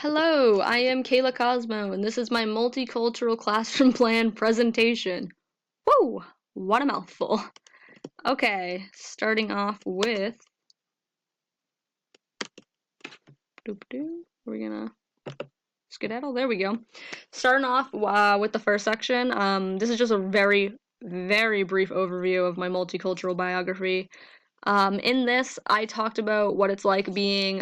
Hello, I am Kayla Cosmo, and this is my Multicultural Classroom Plan presentation. Whoa, what a mouthful. Okay, starting off with... We're gonna skedaddle, there we go. Starting off with the first section, this is just a very, very brief overview of my multicultural biography. In this, I talked about what it's like being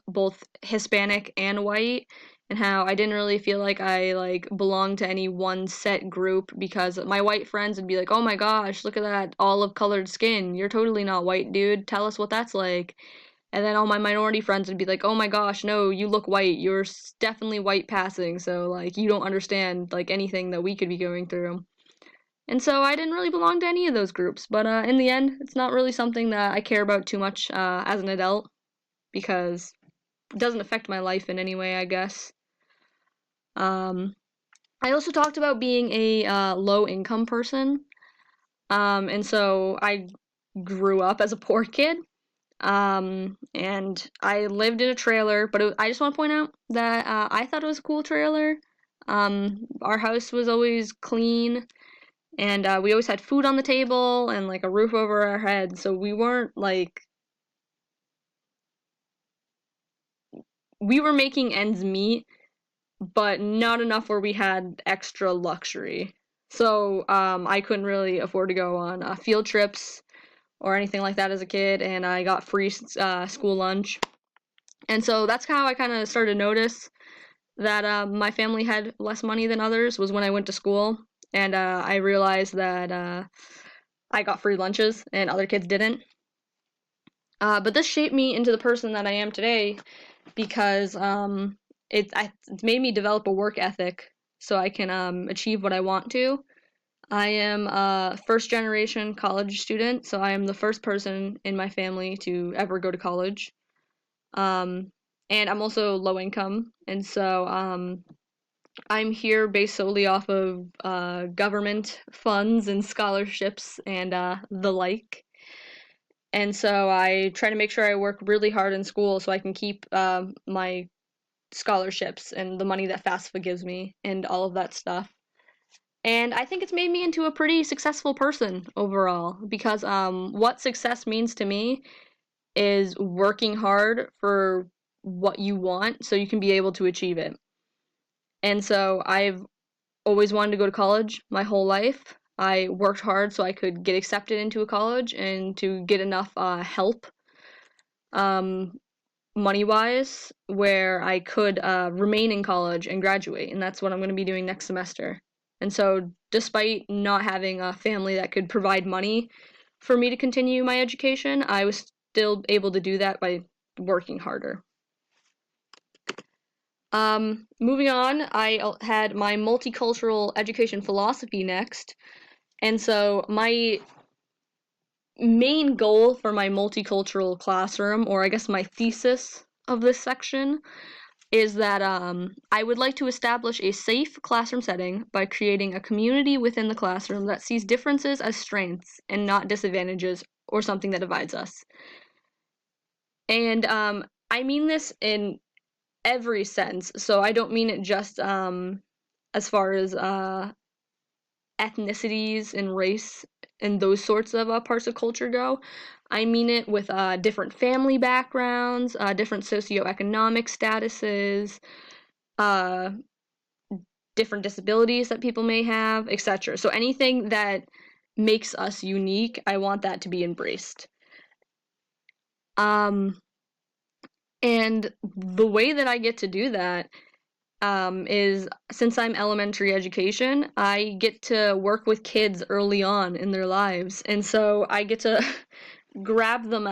both Hispanic and white, and how I didn't really feel like I belonged to any one set group because my white friends would be like, "Oh my gosh, look at that olive colored skin. You're totally not white, dude. Tell us what that's like." And then all my minority friends would be like, "Oh my gosh, no, you look white. You're definitely white passing, so like you don't understand like anything that we could be going through." And so I didn't really belong to any of those groups, but in the end, it's not really something that I care about too much as an adult because it doesn't affect my life in any way, I guess. I also talked about being a low-income person, and so I grew up as a poor kid, and I lived in a trailer, but I just want to point out that I thought it was a cool trailer. Our house was always clean. And we always had food on the table and like a roof over our heads, so we weren't like we were making ends meet, but not enough where we had extra luxury. So I couldn't really afford to go on field trips or anything like that as a kid, and I got free school lunch. And so that's how I kind of started to notice that my family had less money than others was when I went to school, and I realized that I got free lunches and other kids didn't. But this shaped me into the person that I am today because it's made me develop a work ethic so I can achieve what I want to. I am a first generation college student, so I am the first person in my family to ever go to college. And I'm also low income, and so I'm here based solely off of government funds and scholarships and the like. And so I try to make sure I work really hard in school so I can keep my scholarships and the money that FAFSA gives me and all of that stuff. And I think it's made me into a pretty successful person overall because what success means to me is working hard for what you want so you can be able to achieve it. And so I've always wanted to go to college my whole life. I worked hard so I could get accepted into a college and to get enough help um, money wise where I could remain in college and graduate. And that's what I'm going to be doing next semester. And so, despite not having a family that could provide money for me to continue my education, I was still able to do that by working harder. Moving on, I had my multicultural education philosophy next. And so, my main goal for my multicultural classroom, or I guess my thesis of this section, is that I would like to establish a safe classroom setting by creating a community within the classroom that sees differences as strengths and not disadvantages or something that divides us. And I mean this in every sense, so I don't mean it just as far as ethnicities and race and those sorts of parts of culture go. I mean it with different family backgrounds, different socioeconomic statuses, uh, different disabilities that people may have, etc. So anything that makes us unique, I want that to be embraced. And the way that I get to do that is since I'm elementary education, I get to work with kids early on in their lives. And so I get to grab them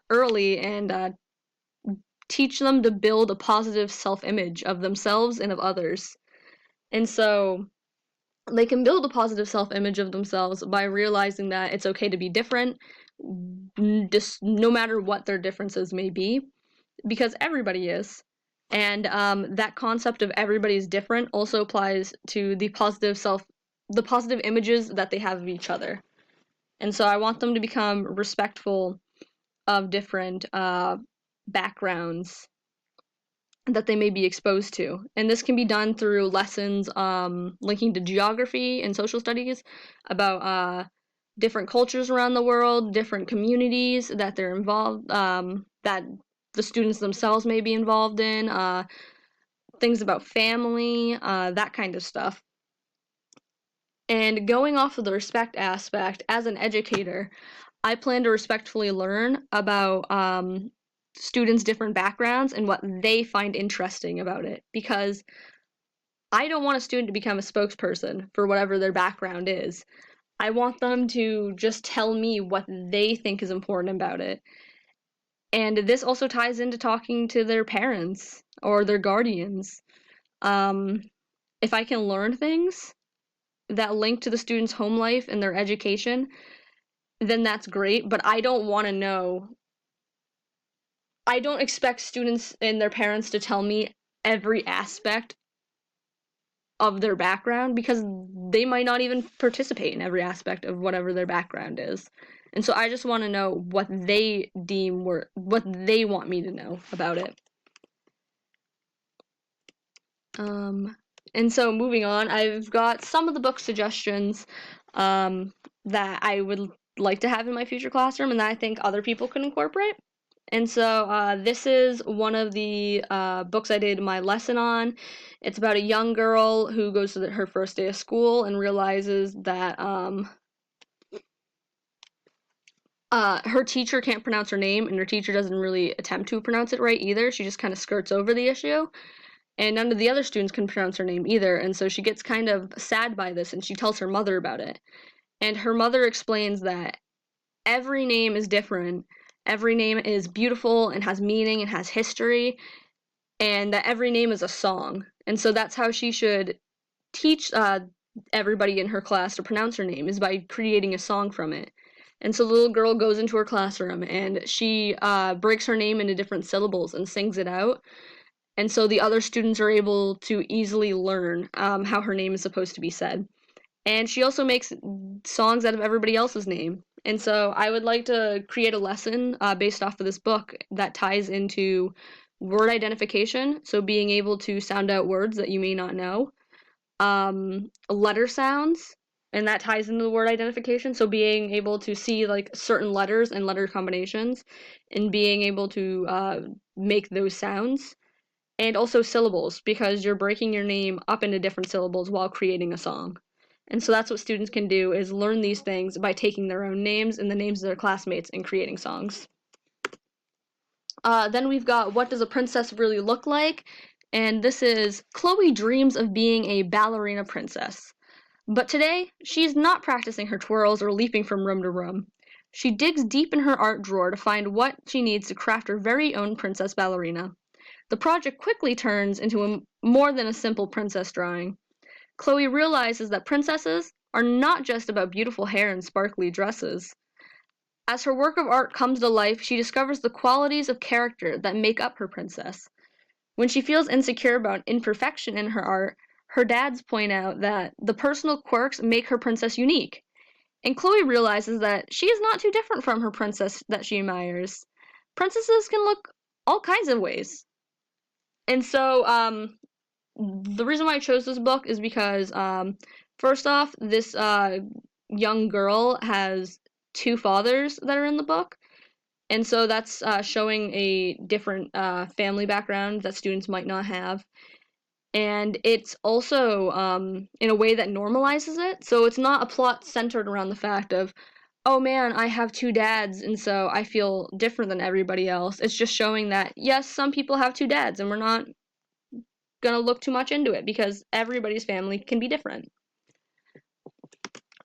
early and teach them to build a positive self-image of themselves and of others. And so they can build a positive self-image of themselves by realizing that it's okay to be different, just no matter what their differences may be, because everybody is. And that concept of everybody's different also applies to the positive images that they have of each other. And so I want them to become respectful of different backgrounds that they may be exposed to. And this can be done through lessons linking to geography and social studies about different cultures around the world, different communities that they're involved, that the students themselves may be involved in, things about family, that kind of stuff. And going off of the respect aspect, as an educator, I plan to respectfully learn about students' different backgrounds and what they find interesting about it, because I don't want a student to become a spokesperson for whatever their background is. I want them to just tell me what they think is important about it. And this also ties into talking to their parents or their guardians. If I can learn things that link to the student's home life and their education, then that's great, but I don't want to know. I don't expect students and their parents to tell me every aspect of their background, because they might not even participate in every aspect of whatever their background is. And so I just want to know what they what they want me to know about it. And so moving on, I've got some of the book suggestions that I would like to have in my future classroom and that I think other people can incorporate. And so this is one of the books I did my lesson on. It's about a young girl who goes to her first day of school and realizes that her teacher can't pronounce her name, and her teacher doesn't really attempt to pronounce it right either. She just kind of skirts over the issue. And none of the other students can pronounce her name either, and so she gets kind of sad by this, and she tells her mother about it. And her mother explains that every name is different, every name is beautiful and has meaning and has history, and that every name is a song. And so that's how she should teach everybody in her class to pronounce her name, is by creating a song from it. And so the little girl goes into her classroom, and she breaks her name into different syllables and sings it out. And so the other students are able to easily learn how her name is supposed to be said. And she also makes songs out of everybody else's name. And so I would like to create a lesson based off of this book that ties into word identification, so being able to sound out words that you may not know, letter sounds, and that ties into the word identification, so being able to see like certain letters and letter combinations and being able to make those sounds. And also syllables, because you're breaking your name up into different syllables while creating a song. And so that's what students can do, is learn these things by taking their own names and the names of their classmates and creating songs. Then we've got What Does a Princess Really Look Like? And this is Chloe dreams of being a ballerina princess. But today, she's not practicing her twirls or leaping from room to room. She digs deep in her art drawer to find what she needs to craft her very own princess ballerina. The project quickly turns into more than a simple princess drawing. Chloe realizes that princesses are not just about beautiful hair and sparkly dresses. As her work of art comes to life, she discovers the qualities of character that make up her princess. When she feels insecure about imperfection in her art, her dads point out that the personal quirks make her princess unique. And Chloe realizes that she is not too different from her princess that she admires. Princesses can look all kinds of ways. And so the reason why I chose this book is because first off, this young girl has two fathers that are in the book, and so that's showing a different family background that students might not have. And it's also in a way that normalizes it, so it's not a plot centered around the fact of, oh man, I have two dads and so I feel different than everybody else. It's just showing that yes, some people have two dads, and we're not gonna look too much into it because everybody's family can be different.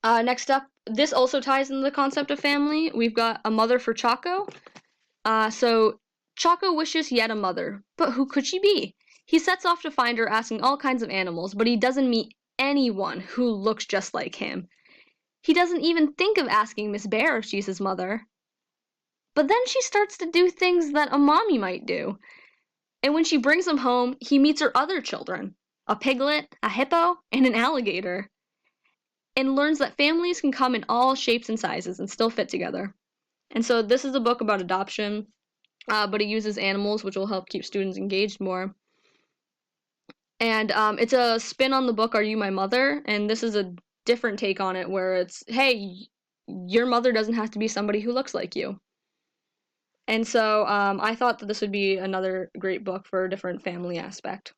Next up, this also ties into the concept of family. We've got A Mother for Chaco. So Chaco wishes he had a mother, but who could she be? He sets off to find her, asking all kinds of animals, but he doesn't meet anyone who looks just like him. He doesn't even think of asking Miss Bear if she's his mother. But then she starts to do things that a mommy might do. And when she brings him home, he meets her other children, a piglet, a hippo, and an alligator, and learns that families can come in all shapes and sizes and still fit together. And so this is a book about adoption, but it uses animals, which will help keep students engaged more. And it's a spin on the book Are You My Mother? And this is a different take on it where it's, hey, your mother doesn't have to be somebody who looks like you. And so I thought that this would be another great book for a different family aspect.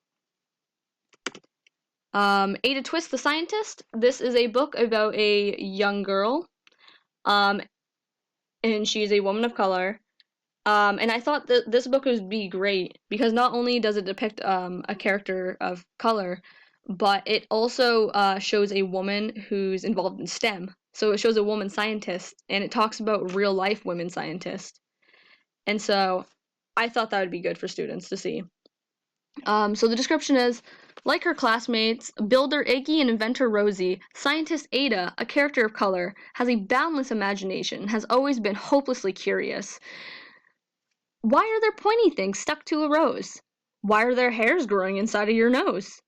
Ada Twist the Scientist. This is a book about a young girl, and she's a woman of color. And I thought that this book would be great because not only does it depict a character of color, but it also shows a woman who's involved in STEM. So it shows a woman scientist, and it talks about real life women scientists. And so I thought that would be good for students to see. So the description is, like her classmates, builder Iggy and inventor Rosie, scientist Ada, a character of color, has a boundless imagination and has always been hopelessly curious. Why are there pointy things stuck to a rose? Why are there hairs growing inside of your nose?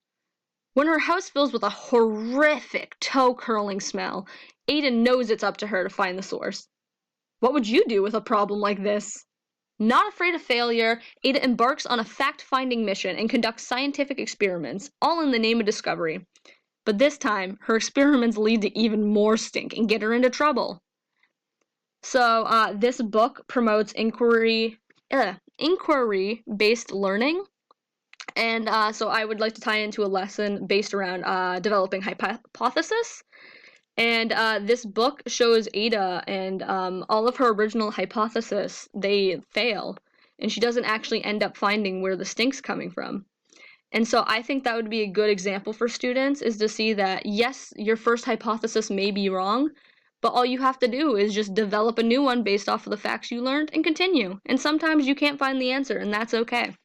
When her house fills with a horrific toe-curling smell, Ada knows it's up to her to find the source. What would you do with a problem like this? Not afraid of failure, Ada embarks on a fact-finding mission and conducts scientific experiments, all in the name of discovery. But this time, her experiments lead to even more stink and get her into trouble. So this book promotes inquiry-based learning, and so I would like to tie into a lesson based around developing hypothesis. And this book shows Ada and all of her original hypotheses, they fail. And she doesn't actually end up finding where the stink's coming from. And so I think that would be a good example for students, is to see that, yes, your first hypothesis may be wrong, but all you have to do is just develop a new one based off of the facts you learned and continue. And sometimes you can't find the answer, and that's okay.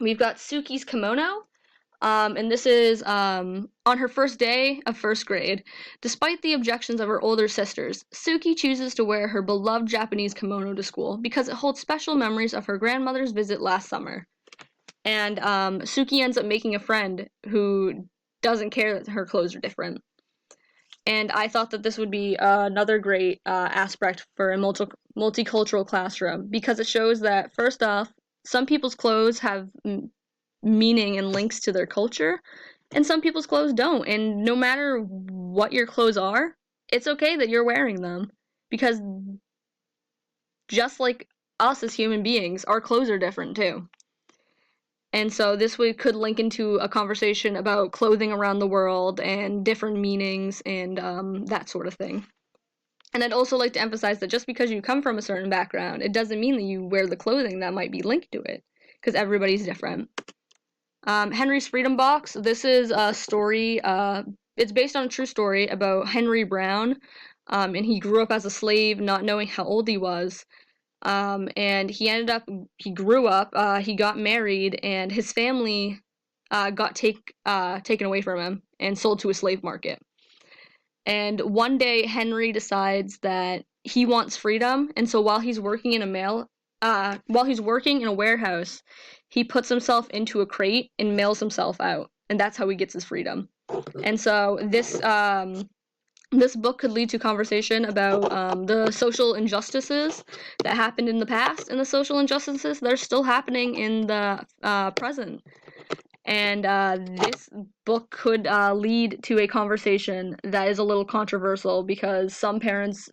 We've got Suki's Kimono. And this is on her first day of first grade. Despite the objections of her older sisters, Suki chooses to wear her beloved Japanese kimono to school because it holds special memories of her grandmother's visit last summer. And Suki ends up making a friend who doesn't care that her clothes are different. And I thought that this would be another great aspect for a multicultural classroom because it shows that, first off, some people's clothes have meaning and links to their culture, and some people's clothes don't. And no matter what your clothes are, it's okay that you're wearing them, because just like us as human beings, our clothes are different too. And so this could link into a conversation about clothing around the world and different meanings and that sort of thing. And I'd also like to emphasize that just because you come from a certain background, it doesn't mean that you wear the clothing that might be linked to it, because everybody's different. Henry's Freedom Box. This is a story, it's based on a true story about Henry Brown, and he grew up as a slave, not knowing how old he was, and he grew up, he got married, and his family got taken away from him and sold to a slave market. And one day, Henry decides that he wants freedom, and so while he's working in a warehouse, he puts himself into a crate and mails himself out, and that's how he gets his freedom. And so this book could lead to conversation about the social injustices that happened in the past and the social injustices that are still happening in the present. And this book could lead to a conversation that is a little controversial because some parents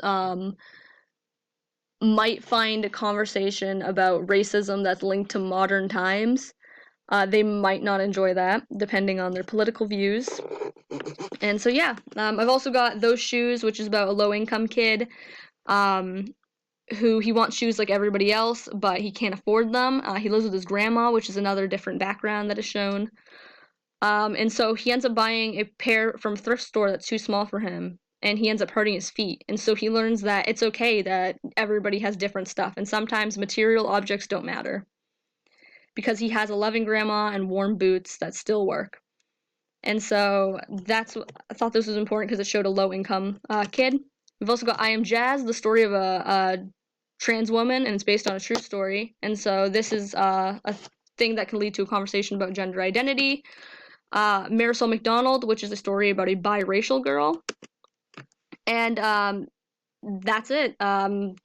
might find a conversation about racism that's linked to modern times. They might not enjoy that, depending on their political views. And so, yeah, I've also got Those Shoes, which is about a low-income kid who he wants shoes like everybody else, but he can't afford them. He lives with his grandma, which is another different background that is shown. And so he ends up buying a pair from a thrift store that's too small for him, and he ends up hurting his feet. And so he learns that it's okay that everybody has different stuff, and sometimes material objects don't matter, because he has a loving grandma and warm boots that still work. And so I thought this was important because it showed a low-income kid. We've also got I Am Jazz, the story of a trans woman, and it's based on a true story. And so this is a thing that can lead to a conversation about gender identity. Marisol McDonald, which is a story about a biracial girl. And that's it.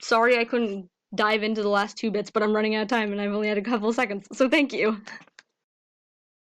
Sorry I couldn't dive into the last two bits, but I'm running out of time and I've only had a couple seconds, so thank you.